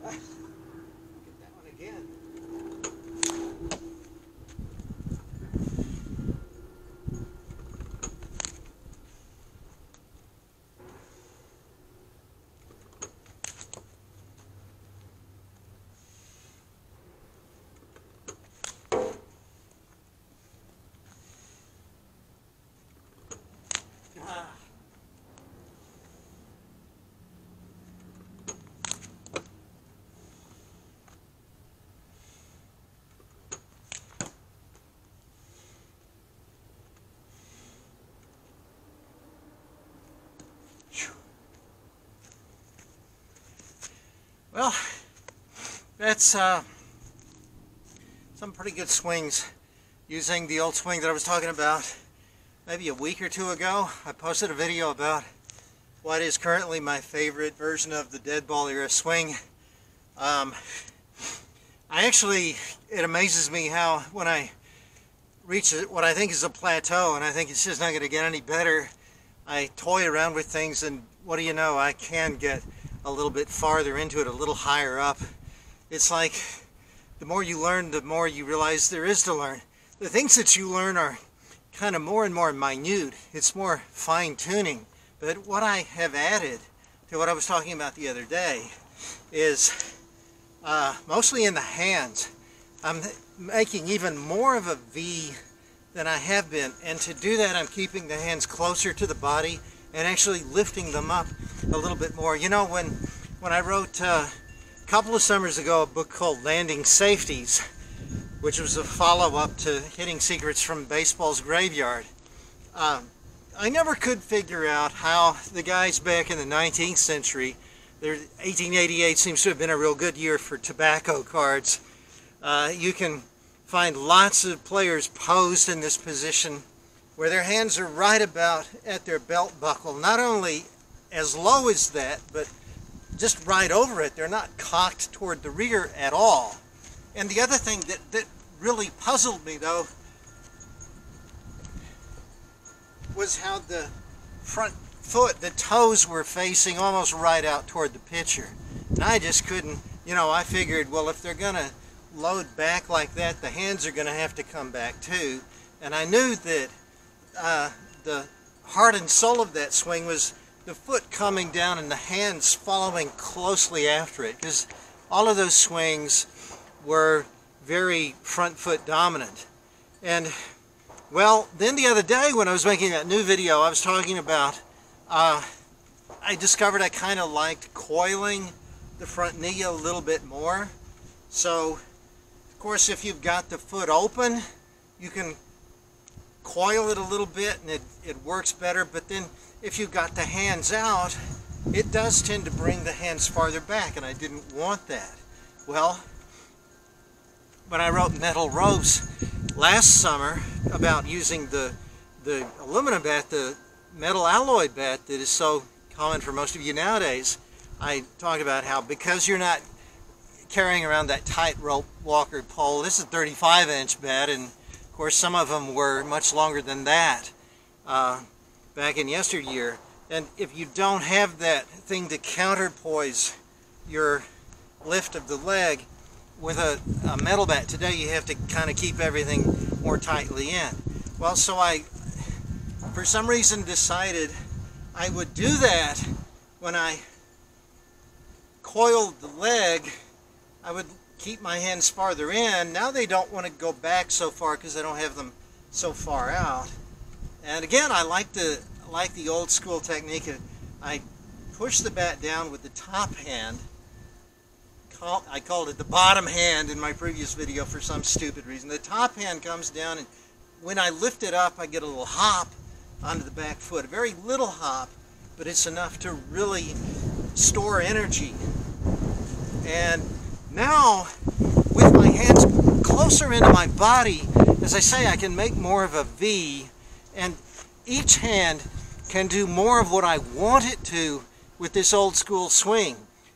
Get that one again. Well, that's some pretty good swings using the old swing that I was talking about maybe a week or two ago. I posted a video about what is currently my favorite version of the Deadball era swing. It amazes me how when I reach what I think is a plateau and I think it's just not going to get any better, I toy around with things, and what do you know, I can get a little bit farther into it, a little higher up. It's like the more you learn, the more you realize there is to learn. The things that you learn are kind of more and more minute. It's more fine-tuning. But what I have added to what I was talking about the other day is mostly in the hands. I'm making even more of a V than I have been, and to do that I'm keeping the hands closer to the body and actually lifting them up a little bit more. You know, when I wrote a couple of summers ago a book called Landing Safeties, which was a follow-up to Hitting Secrets from Baseball's Graveyard, I never could figure out how the guys back in the 19th century, 1888 seems to have been a real good year for tobacco cards. You can find lots of players posed in this position where their hands are right about at their belt buckle, not only as low as that, but just right over it. They're not cocked toward the rear at all. And the other thing that really puzzled me, though, was how the front foot, the toes were facing almost right out toward the pitcher. And I just couldn't, you know, I figured, well, if they're going to load back like that, the hands are going to have to come back too. And I knew that the heart and soul of that swing was the foot coming down and the hands following closely after it, because all of those swings were very front foot dominant. And well, then the other day when I was making that new video, I was talking about I discovered I kind of liked coiling the front knee a little bit more. So of course, if you've got the foot open, you can coil it a little bit and it works better. But then if you've got the hands out, it does tend to bring the hands farther back, and I didn't want that. Well, when I wrote Metal Ropes last summer about using the aluminum bat, the metal alloy bat that is so common for most of you nowadays, I talked about how because you're not carrying around that tightrope walker pole, this is a 35-inch bat, and of course some of them were much longer than that back in yesteryear. And if you don't have that thing to counterpoise your lift of the leg with a metal bat today, you have to kind of keep everything more tightly in. Well, so I, for some reason, decided I would do that when I coiled the leg. I would keep my hands farther in. Now they don't want to go back so far because I don't have them so far out. And again, I like the old school technique. I push the bat down with the top hand. I called it the bottom hand in my previous video for some stupid reason. The top hand comes down, and when I lift it up, I get a little hop onto the back foot. A very little hop, but it's enough to really store energy. And now, with my hands closer into my body, as I say, I can make more of a V, and each hand can do more of what I want it to with this old school swing.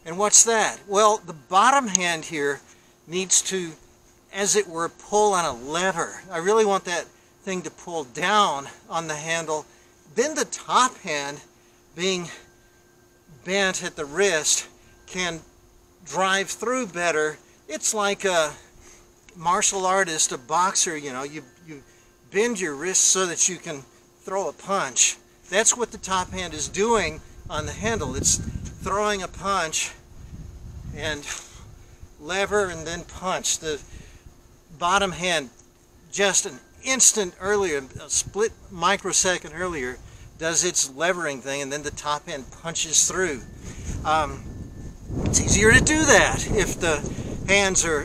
And what's that? Well, the bottom hand here needs to, as it were, pull on a lever. I really want that thing to pull down on the handle. Then the top hand, being bent at the wrist, can drive through better. It's like a martial artist, a boxer, you know, you bend your wrist so that you can throw a punch. That's what the top hand is doing on the handle. It's throwing a punch and lever and then punch. The bottom hand, just an instant earlier, a split microsecond earlier, does its levering thing, and then the top hand punches through. It's easier to do that if the hands are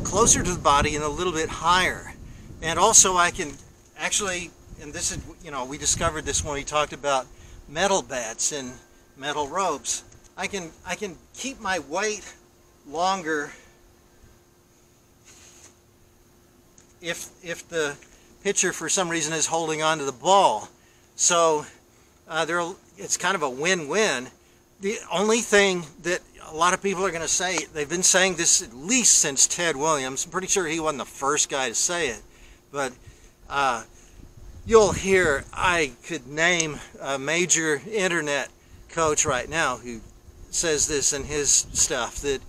closer to the body and a little bit higher. And also I can actually, and this is, you know, we discovered this when we talked about metal bats and metal ropes. I can keep my weight longer if the pitcher for some reason is holding on to the ball. So it's kind of a win-win. The only thing that a lot of people are going to say, they've been saying this at least since Ted Williams. I'm pretty sure he wasn't the first guy to say it, but you'll hear, I could name a major internet coach right now who says this in his stuff, that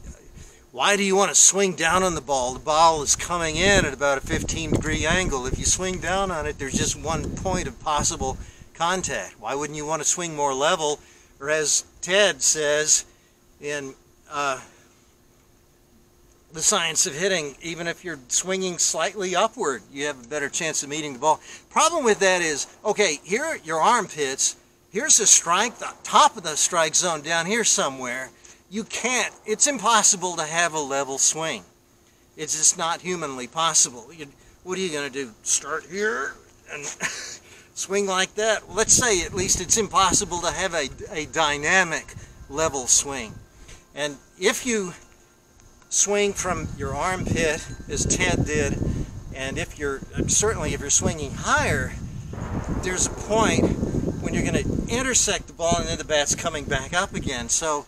why do you want to swing down on the ball? The ball is coming in at about a 15-degree angle. If you swing down on it, there's just one point of possible contact. Why wouldn't you want to swing more level? Or as Ted says in The Science of Hitting, even if you're swinging slightly upward, you have a better chance of meeting the ball. Problem with that is, okay, here are your armpits. Here's the strike, the top of the strike zone down here somewhere. You can't, it's impossible to have a level swing. It's just not humanly possible. What are you going to do? Start here and swing like that? Let's say at least it's impossible to have a dynamic level swing. And if you swing from your armpit, as Ted did, and if you're, certainly if you're swinging higher, there's a point when you're going to intersect the ball and then the bat's coming back up again. So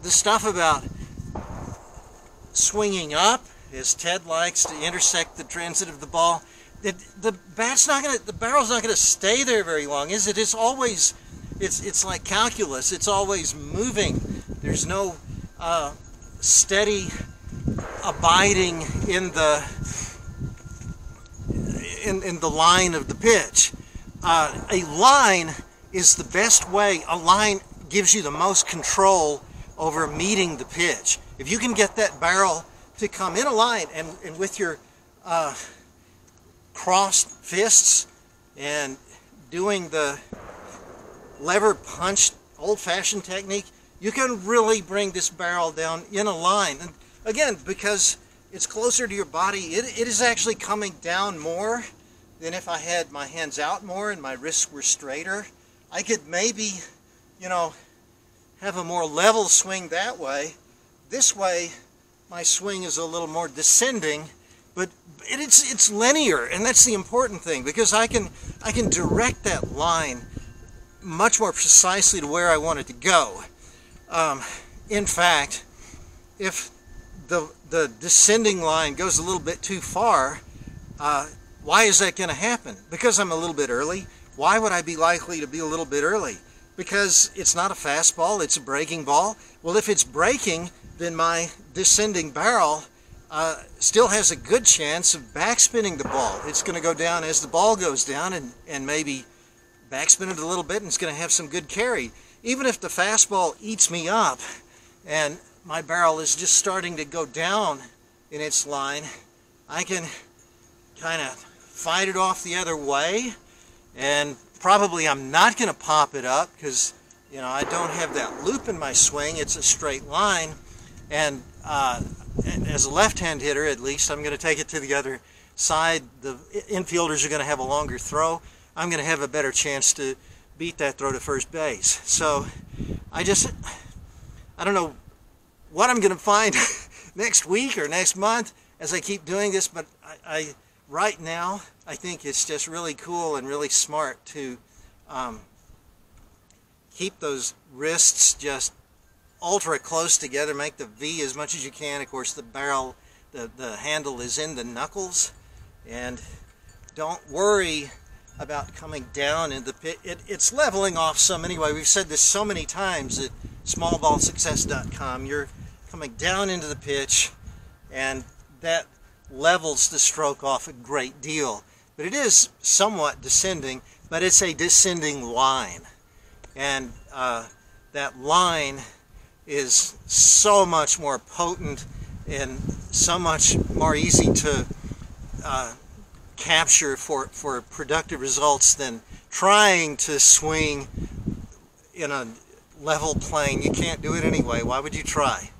the stuff about swinging up, as Ted likes, to intersect the transit of the ball, the bat's not going to, the barrel's not going to stay there very long, is it? It's always, it's like calculus. It's always moving. There's no steady abiding in the line of the pitch. A line is the best way. A line gives you the most control over meeting the pitch. If you can get that barrel to come in a line and with your crossed fists and doing the lever punch old-fashioned technique, you can really bring this barrel down in a line. And again, because it's closer to your body, it is actually coming down more than if I had my hands out more and my wrists were straighter. I could maybe, you know, have a more level swing that way. This way, my swing is a little more descending, but it's linear, and that's the important thing, because I can direct that line much more precisely to where I want it to go. In fact, if the descending line goes a little bit too far, why is that going to happen? Because I'm a little bit early. Why would I be likely to be a little bit early? Because it's not a fastball, it's a breaking ball. Well, if it's breaking, then my descending barrel still has a good chance of backspinning the ball. It's going to go down as the ball goes down and maybe backspin it a little bit, and it's going to have some good carry. Even if the fastball eats me up and my barrel is just starting to go down in its line, I can kind of fight it off the other way, and probably I'm not going to pop it up because, you know, I don't have that loop in my swing. It's a straight line, and as a left-hand hitter, at least, I'm going to take it to the other side. The infielders are going to have a longer throw. I'm going to have a better chance to beat that throw to first base. So I don't know what I'm going to find next week or next month as I keep doing this, but right now I think it's just really cool and really smart to keep those wrists just ultra close together, make the V as much as you can. Of course, the barrel, the handle is in the knuckles, and don't worry about coming down in the pit. It's leveling off some anyway. We've said this so many times at smallballsuccess.com. You're coming down into the pitch, and that levels the stroke off a great deal. But it is somewhat descending, but it's a descending line. And that line is so much more potent and so much more easy to capture for productive results than trying to swing in a level plane. You can't do it anyway. Why would you try?